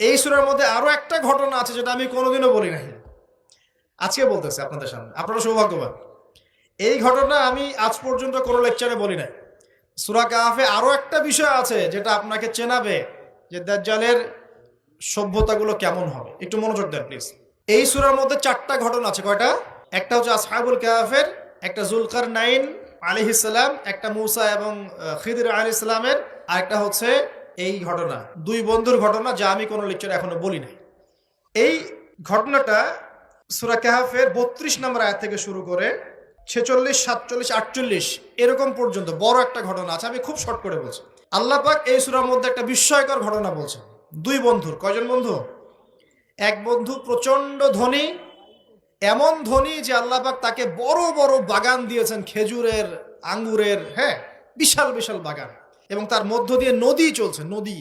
এই সূরার মধ্যে আরো একটা ঘটনা আছে যেটা আমি কোনোদিনও বলি নাই, আজকে বলতেছি আপনাদের সামনে। আপনারা সৌভাগ্যবান, এই ঘটনা আমি আজ পর্যন্ত কোনো লেকচারে বলি নাই। সূরা কাহাফে আরো একটা বিষয় আছে যেটা আপনাকে চেনাবে যে দাজ্জালের সভ্যতাগুলো কেমন হবে। একটু মনোযোগ দেন প্লিজ। এই সূরার মধ্যে চারটা ঘটনা আছে। কয়টা? একটা হচ্ছে আসহাবুল কাহাফের, একটা যুলকারনাইন আলাইহিস সালাম, একটা মূসা এবং খিদির আলাইহিস সালামের, আর একটা হচ্ছে এই ঘটনা, দুই বন্ধুর ঘটনা, যা আমি কোনো লেকচারে এখনো বলি নাই। এই ঘটনাটা সূরা কাহাফের 32 নম্বর আয়াত থেকে শুরু করে 46, 47, 48 এরকম পর্যন্ত বড় একটা ঘটনা আছে। আমি খুব শর্ট করে বলছি। আল্লাহ পাক এই সূরার মধ্যে একটা বিস্ময়কর ঘটনা বলছেন। দুই বন্ধুর, কয়জন বন্ধু? এক বন্ধু প্রচন্ড ধনী, এমন ধনী যে আল্লাহ পাক তাকে বড় বড় বাগান দিয়েছেন, খেজুরের, আঙ্গুরের, হ্যাঁ, বিশাল বিশাল বাগান, এবং তার মধ্য দিয়ে নদী চলছে। নদী,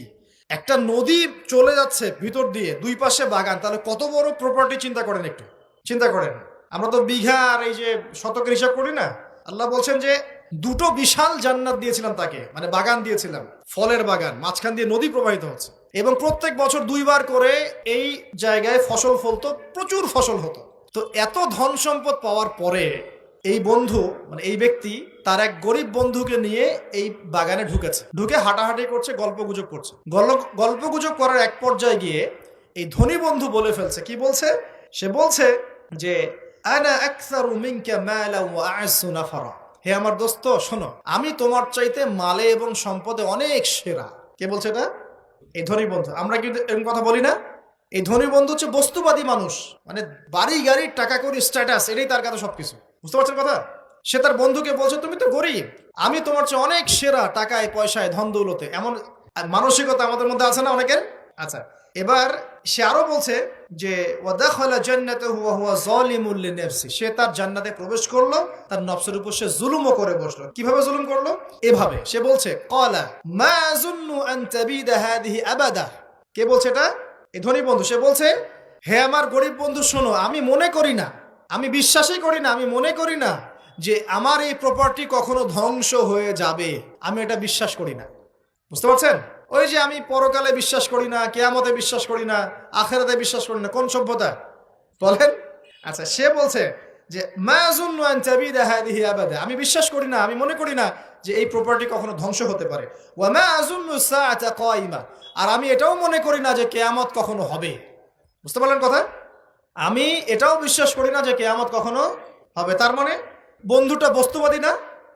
একটা নদী চলে যাচ্ছে ভিতর দিয়ে, দুই পাশে বাগান। তাহলে কত বড় প্রপার্টি চিন্তা করেন, একটু চিন্তা করেন। আমরা তো বিঘা আর এই যে শতকের হিসাব করি না। আল্লাহ বলছেন যে দুটো বিশাল জান্নাত দিয়েছিলাম তাকে, মানে বাগান দিয়েছিলাম, ফলের বাগান, মাঝখান দিয়ে নদী প্রবাহিত হচ্ছে, এবং প্রত্যেক বছর দুইবার করে এই জায়গায় ফসল ফলতো, প্রচুর ফসল হতো। তো এত ধন সম্পদ পাওয়ার পরে এই বন্ধু, মানে এই ব্যক্তি, তার এক গরিব বন্ধুকে নিয়ে এই বাগানে ঢুকেছে। ঢুকে হাঁটাহাঁটি করছে, গল্পগুজব করছে। গল্পগুজব করার এক পর্যায়ে গিয়ে এই ধনী বন্ধু বলে ফেলছে। কি বলছে? সে বলছে যে আনা আকসারু মিনকা মালা ওয়া আ'আসু নাফারা। হে আমার দোস্ত, শোনো, আমি তোমার চাইতে মালে এবং সম্পদে অনেক সেরা। কে বলছে এটা? এই ধনী বন্ধু। আমরা কিন্তু এরকম কথা বলি না। এই ধনী বন্ধু হচ্ছে বস্তুবাদী মানুষ, মানে বাড়ি গাড়ি, টাকা করি, স্ট্যাটাস, এটাই তার কাছে সবকিছু। বুঝতে পারছেন কথা? সে তার বন্ধুকে বলছে তুমি তো গরিব, আমি তোমার চেয়ে অনেক সেরা টাকায়, পয়সায়, ধন দৌলতে। এমন মানসিকতা আমাদের মধ্যে আছে না অনেকের? আচ্ছা, এবার সে আরো বলছে যে ওয়াদাখালা জান্নাতাহু ওয়া হুয়া যালিমুল লিনাফসি। সে তার জান্নাতে প্রবেশ করলো, তার নফসের উপর সে জুলুমও করে বসলো। কিভাবে জুলুম করলো? এভাবে সে বলছে ক্বালা মা আযুন্নু আন তাবিদা হাদিহি আবাদা। কে বলছে এটা? এই ধনী বন্ধু। সে বলছে, হে আমার গরিব বন্ধু, শোনো, আমি মনে করি না, আমি বিশ্বাসই করি না, আমি মনে করি না যে আমার এই প্রপার্টি কখনো ধ্বংস হয়ে যাবে। আমি এটা বিশ্বাস করি না। বুঝতে পারছেন? ওই যে আমি পরকালে বিশ্বাস করি না, কিয়ামতে বিশ্বাস করি না, আখিরাতে বিশ্বাস করি না, কোন সভ্যতা বলেন? আচ্ছা, সে বলছে যে মা আযুন্নু আন তাবিদা হাদিহি আবাদা। আমি বিশ্বাস করি না, আমি মনে করি না যে এই প্রপার্টি কখনো ধ্বংস হতে পারে। ওয়া মা আযুন্নু সাআতা কায়িমা। আর আমি এটাও মনে করি না যে কিয়ামত কখনো হবে। বুঝতে পারলেন কথা? আমি এটাও বিশ্বাস করি না যে কিয়ামত কখনো হবে। তার মানে বন্ধুটা বস্তুবাদী না,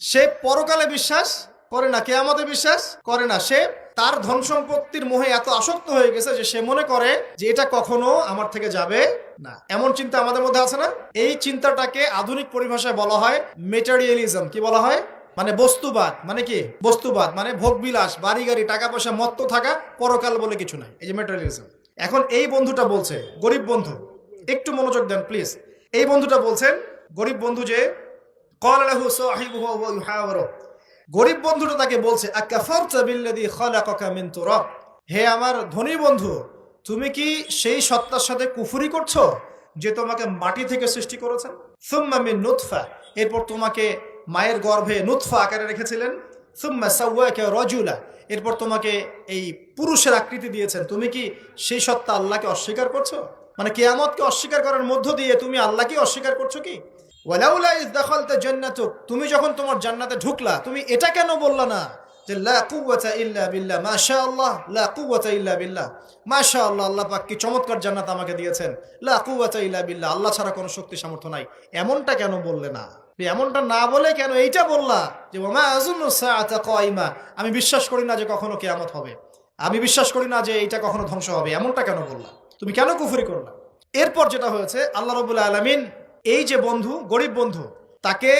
সে পরকালে বিশ্বাস করে না, কিয়ামতে বিশ্বাস করে না। সে তার ধন সম্পত্তির মোহে এত আসক্ত হয়ে গেছে যে সে মনে করে যে এটা কখনো আমার থেকে যাবে না। এমন চিন্তা আমাদের মধ্যে আছে না? এই চিন্তাটাকে আধুনিক পরিভাষায় বলা হয় মেটেরিয়ালিজম। কি বলা হয়? মানে বস্তুবাদ। মানে কি বস্তুবাদ? মানে ভোগবিলাস, বাড়ি গাড়ি, টাকা পয়সা, মত্ত থাকা, পরকাল বলে কিছু নাই। এই যে মেটেরিয়ালিজম। এখন এই বন্ধুটা বলছে, গরিব বন্ধু, একটু মনোযোগ দেন প্লিজ। এই বন্ধুটা বলছেন, গরিব বন্ধু, যে ক্বালা লাহু সাহিবুহু ওয়া ইউহাওয়ারু। গরিব বন্ধুটা তাকে বলছে আকাফারতা বিল্লাযী খালাকাকা মিন তুরাব। হে আমার ধনী বন্ধু, তুমি কি সেই সত্তার সাথে কুফরি করছো যে তোমাকে মাটি থেকে সৃষ্টি করেছেন? সুম্মা মিন নুতফা। এরপর তোমাকে মায়ের গর্ভে নুতফা আকারে রেখেছিলেন। সুম্মা সাওয়াকা রাজুলা। এরপর তোমাকে এই পুরুষের আকৃতি দিয়েছেন। তুমি কি সেই সত্তা আল্লাহকে অস্বীকার করছো? মানে কিয়ামতকে অস্বীকার করার মধ্য দিয়ে তুমি আল্লাহকে অস্বীকার করছো কি? ওয়ালাউলা ইয দাখালতা জান্নাতুক। তুমি যখন তোমার জান্নাতে ঢুকলা, তুমি এটা কেন বললা না যে লা কুওয়াতা ইল্লা বিল্লাহ, মাশাআল্লাহ, লা কুওয়াতা ইল্লা বিল্লাহ, মাশাআল্লাহ, আল্লাহ পাক কি চমৎকার জান্নাত আমাকে দিয়েছেন, লা কুওয়াতা ইল্লা বিল্লাহ, আল্লাহ ছাড়া কোনো শক্তি সামর্থ্য নাই। এমনটা কেন বললে না? এমনটা না বলে কেন এইটা বললা যে ওমা আযুন্নু সাআতা কায়িমা, আমি বিশ্বাস করি না যে কখনো কিয়ামত হবে, আমি বিশ্বাস করি না যে এইটা কখনো ধ্বংস হবে। এমনটা কেন বললা? তুমি কেন কুফরি করলা? এরপর যেটা হয়েছে, আল্লাহ রাব্বুল আলামিন এই যে বন্ধু, গরিব বন্ধু, তাকে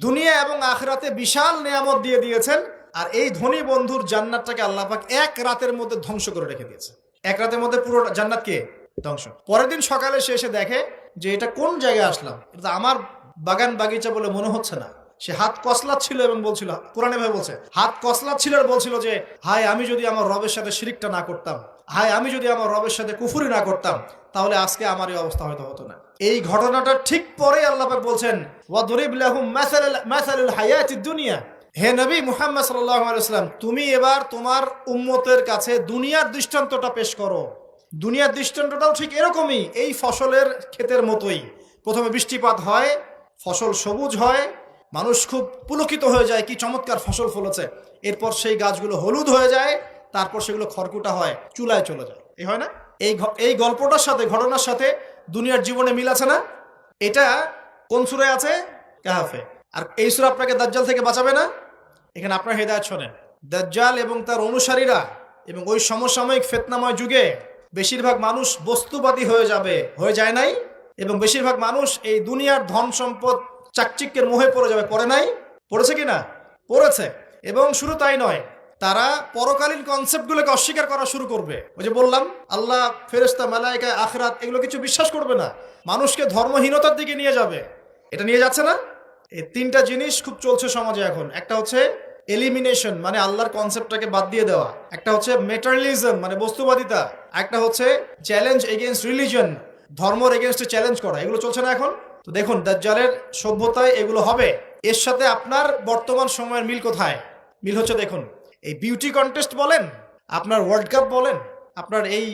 দুনিয়া এবং আখিরাতে বিশাল নিয়ামত দিয়ে দিয়েছেন। আর এই ধনী বন্ধুর জান্নাতটাকে আল্লাহ পাক এক রাতের মধ্যে ধ্বংস করে রেখে দিয়েছে। এক রাতের মধ্যে পুরো জান্নাতকে ধ্বংস। পরের দিন সকালে সে এসে দেখে যে এটা কোন জায়গায় আসলাম, এটা আমার বাগান বাগিচা বলে মনে হচ্ছে না। সে হাত কসলাচ্ছিল এবং বলছিল, কোরআনে ভাবে বলছে, হাত কসলাচ্ছিল আর বলছিল যে হায়, আমি যদি আমার রবের সাথে শিরিকটা না করতাম, হায়, আমি যদি আমার রবের সাথে কুফরি না করতাম, তাহলে আজকে আমার এই অবস্থা হয়তো হতো না। এই ঘটনাটা ঠিক পরে আল্লাহ পাক বলছেন ওয়াদরিব লাহুম মাসালুল হায়াতিদ দুনিয়া। হে নবী মুহাম্মদ সাল্লাল্লাহু আলাইহি ওয়াসাল্লাম, তুমি এবার তোমার উম্মতের কাছে দুনিয়ার দৃষ্টান্তটা পেশ করো। দুনিয়ার দৃষ্টান্তটাও ঠিক এরকমই, এই ফসলের ক্ষেতের মতোই। প্রথমে বৃষ্টিপাত হয়, ফসল সবুজ হয়, মানুষ খুব পুলকিত হয়ে যায়, কি চমৎকার ফসল ফলেছে। এরপর সেই গাছগুলো হলুদ হয়ে যায়, তারপর সেগুলো খড়কুটা হয়, চুলায় চলে যায়। এই হয় না? এই গল্পটার সাথে, ঘটনার সাথে দুনিয়ার জীবনে মিল আছে না? এটা কোন সূরায় আছে? কাহাফে। আর এই সূরা আপনাকে দাজ্জাল থেকে বাঁচাবে না? এখানে আপনার হেদায়েত শোনেন। দাজ্জাল এবং তার অনুসারীরা এবং ওই সমসাময়িক ফিতনাময় যুগে বেশিরভাগ মানুষ বস্তুবাদী হয়ে যাবে, হয়ে যায় নাই? এবং বেশিরভাগ মানুষ এই দুনিয়ার ধন সম্পদ চাকচিক্যের মোহে পড়ে যাবে, পড়ে নাই? পড়েছে কিনা? পড়েছে। এবং শুধু তাই নয়, তারা পরকালীন কনসেপ্টগুলোকে অস্বীকার করা শুরু করবে। ওই যে বললাম, আল্লাহ, ফেরেশতা, মালায়েকা, আখিরাত এগুলো কিছু বিশ্বাস করবে না, মানুষকে ধর্মহীনতার দিকে নিয়ে যাবে। এটা নিয়ে যাচ্ছে না? এই তিনটা জিনিস খুব চলছে সমাজে এখন। একটা হচ্ছে এলিমিনেশন, মানে আল্লাহর কনসেপ্টটাকে বাদ দিয়ে দেওয়া। একটা হচ্ছে মেটারিয়ালিজম, মানে বস্তুবাদিতা। একটা হচ্ছে চ্যালেঞ্জ এগেইনস্ট রিলিজন, ধর্মের এগেইনস্টে চ্যালেঞ্জ করা। এগুলো চলছে না এখন? তো দেখুন, দাজ্জালের সভ্যতায় এগুলো হবে। এর সাথে আপনার বর্তমান সময়ের মিল কোথায়? মিল হচ্ছে, দেখুন, এই বিউটি কন্টেস্ট বলেন, আপনার ওয়ার্ল্ড কাপ বলেন, আপনার এই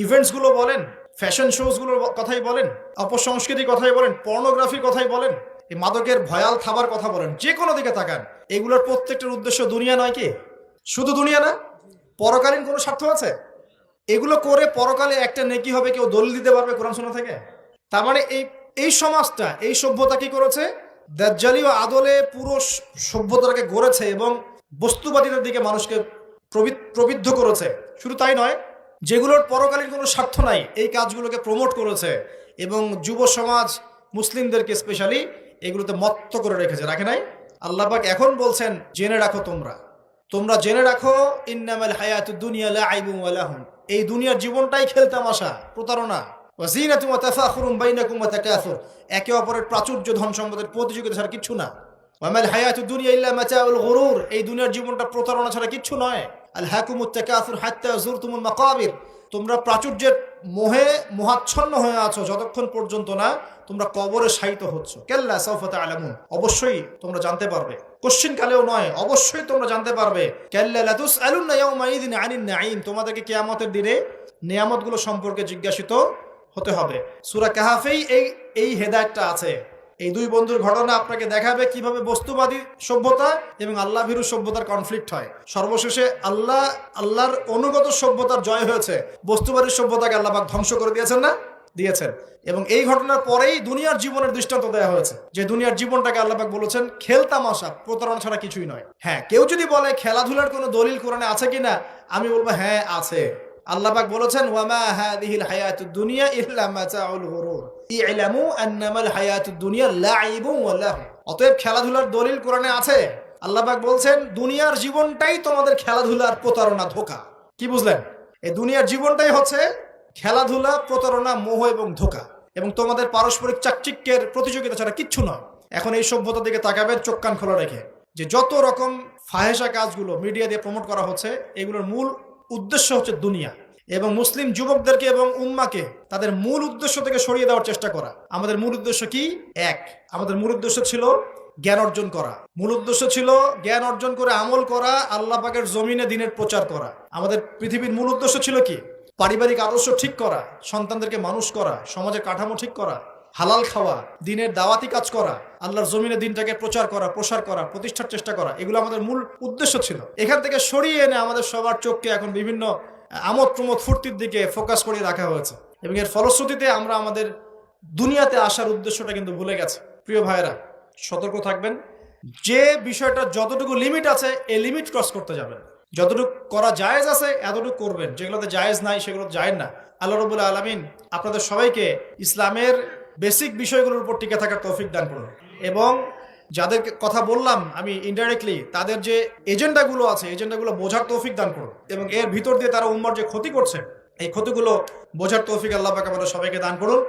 ইভেন্টসগুলো বলেন, ফ্যাশন শোজগুলোর কথাই বলেন, অপসংস্কৃতির কথাই বলেন, পর্নোগ্রাফির কথাই বলেন, এই মাদকের ভয়াল খাবার কথা বলেন, যে কোনো দিকে তাকান, এগুলোর প্রত্যেকটার উদ্দেশ্য দুনিয়া নয় কি? শুধু দুনিয়া না, পরকালীন কোনো স্বার্থ আছে? এগুলো করে পরকালে একটা নেকি হবে, কেউ দলিল দিতে পারবে কোরআন সুন্নাহ থেকে? তার মানে এই সমাজটা, এই সভ্যতা কি করেছে? দাজ্জালি ও আদলে পুরো সভ্যতাকে গড়েছে এবং বস্তুবাদিতার দিকে মানুষকে প্রবৃদ্ধ করেছে। শুধু তাই নয়, যেগুলোর পরকালীন কোনো স্বার্থ নাই, এই কাজগুলোকে প্রমোট করেছে এবং যুব সমাজ, মুসলিমদেরকে স্পেশালি এগুলোতে মত্ত করে রেখেছে, রাখে নাই? আল্লাহ পাক এখন বলছেন, জেনে রাখো, তোমরা জেনে রাখো, ইন্নামাল হায়াতুদ দুনিয়া লাইবুন ওয়া লাহুম, এই দুনিয়ার জীবনটাই খেলতামাশা, প্রতারণা। ওয়া যিনাতুন ওয়া তাফাখুরুন বাইনাকুম ওয়া তাকাসুর, একে অপরের প্রাচুর্য, ধন সম্পদের প্রতিযোগিতা ছাড়া কিচ্ছু না। ওয়া মাল হায়াতুদ দুনিয়া ইল্লা মাতাউল গুরুর, এই দুনিয়ার জীবনটা প্রতারণা ছাড়া কিচ্ছু নয়। আল হাকুমুত তাকাসুর হাত্তা যুরতুমুল মাকাবির, তোমরা প্রাচুর্যের মোহে মোহাচ্ছন্ন হয়ে আছো যতক্ষণ পর্যন্ত না তোমরা কবরে শায়িত হচ্ছ। কাল্লা সাউফা তা'লামুন, অবশ্যই তোমরা জানতে পারবে, কোশ্চেন কালেও নয়, অবশ্যই তোমরা জানতে পারবে। কাল্লা লাতুসআলুন্না ইয়াওমাইযিন আনিন নাঈম, তোমাদেরকে কিয়ামতের দিনে নিয়ামতগুলো সম্পর্কে জিজ্ঞাসিত হতে হবে। সূরা কাহাফেই এই হেদায়েতটা আছে। এই দুই বন্ধুর ঘটনা আপনাকে দেখাবে কিভাবে বস্তুবাদী সভ্যতা এবং আল্লাহ ভীরু সভ্যতার কনফ্লিক্ট হয়। সর্বশেষে আল্লাহর অনুগত সভ্যতার জয় হয়েছে, বস্তুবাদী সভ্যতাকে আল্লাহ পাক ধ্বংস করে দিয়েছেন না? দিয়েছেন। এবং এই ঘটনার পরেই দুনিয়ার জীবনের দৃষ্টান্ত দেওয়া হয়েছে, যে দুনিয়ার জীবনটাকে আল্লাহ পাক বলেছেন খেলতামাশা, প্রতারণা ছাড়া কিছুই নয়। হ্যাঁ, কেউ যদি বলে খেলাধুলার কোনো দলিল কোরআনে আছে কিনা, আমি বলবো হ্যাঁ আছে। আল্লাহ পাক বলেছেন, ওয়ামা হাযিহিল হায়াতুদ দুনিয়া ইল্লা মাতাউল গুরুর ই'লামু আন্নামাল হায়াতুদ দুনিয়া লাইবুন ওয়া লাহু। অতএব খেলাধুলার দলিল কোরআনে আছে। আল্লাহ পাক বলছেন, দুনিয়ার জীবনটাই তোমাদের খেলাধুলার প্রতারণা, ধোঁকা। কি বুঝলেন? এই দুনিয়ার জীবনটাই হচ্ছে খেলাধুলা, প্রতারণা, মোহ এবং ধোঁকা, এবং তোমাদের পারস্পরিক চাকচিক্যের প্রতিযোগিতা ছাড়া কিচ্ছু নয়। এখন এই সভ্যতার দিকে তাকাবেন চোখ কান খোলা রেখে, যে যত রকম ফাহেসা কাজগুলো মিডিয়া দিয়ে প্রমোট করা হচ্ছে, এগুলোর মূল উদ্দেশ্য হচ্ছে দুনিয়া, এবং মুসলিম যুবকদেরকে এবং উম্মাকে তাদের মূল উদ্দেশ্য থেকে সরিয়ে দেওয়ার চেষ্টা করা। আমাদের মূল উদ্দেশ্য কি? এক, আমাদের মূল উদ্দেশ্য ছিল জ্ঞান অর্জন করা। মূল উদ্দেশ্য ছিল জ্ঞান অর্জন করে আমল করা, আল্লাহ পাকের জমিনে দিনের প্রচার করা। আমাদের পৃথিবীর মূল উদ্দেশ্য ছিল কি? পারিবারিক আদর্শ ঠিক করা, সন্তানদেরকে মানুষ করা, সমাজের কাঠামো ঠিক করা, হালাল খাওয়া, দিনের দাওয়াতি কাজ করা, আল্লাহর জমিনে দিনটাকে প্রচার করা, প্রসার করা, প্রতিষ্ঠার চেষ্টা করা। এগুলো আমাদের মূল উদ্দেশ্য ছিল। এখান থেকে সরিয়ে এনে আমাদের সবার চোখকে এখন বিভিন্ন আমোদ প্রমোদ ফুর্তির দিকে ফোকাস করিয়ে রাখা হয়েছে, এবং এর ফলশ্রুতিতে আমরা আমাদের দুনিয়াতে আসার উদ্দেশ্যটা কিন্তু ভুলে গেছে। প্রিয় ভাইয়েরা, সতর্ক থাকবেন। যে বিষয়টা যতটুকু লিমিট আছে, এই লিমিট ক্রস করতে যাবেন। যতটুকু করা জায়েজ আছে এতটুকু করবেন, যেগুলোতে জায়েজ নাই সেগুলো জায়েজ না। আল্লাহ রাব্বুল আলামিন আপনাদের সবাইকে ইসলামের বেসিক বিষয়গুলোর উপর টিকে থাকার তৌফিক দান করুন, এবং যাদের কথা বললাম আমি ইনডাইরেক্টলি, তাদের যে এজেন্ডাগুলো আছে, এজেন্ডাগুলো বোঝার তৌফিক দান করুন, এবং এর ভিতর দিয়ে তারা উম্মার যে ক্ষতি করছে, এই ক্ষতিগুলো বোঝার তৌফিক আল্লাহ পাক আমাদের সবাইকে দান করুন।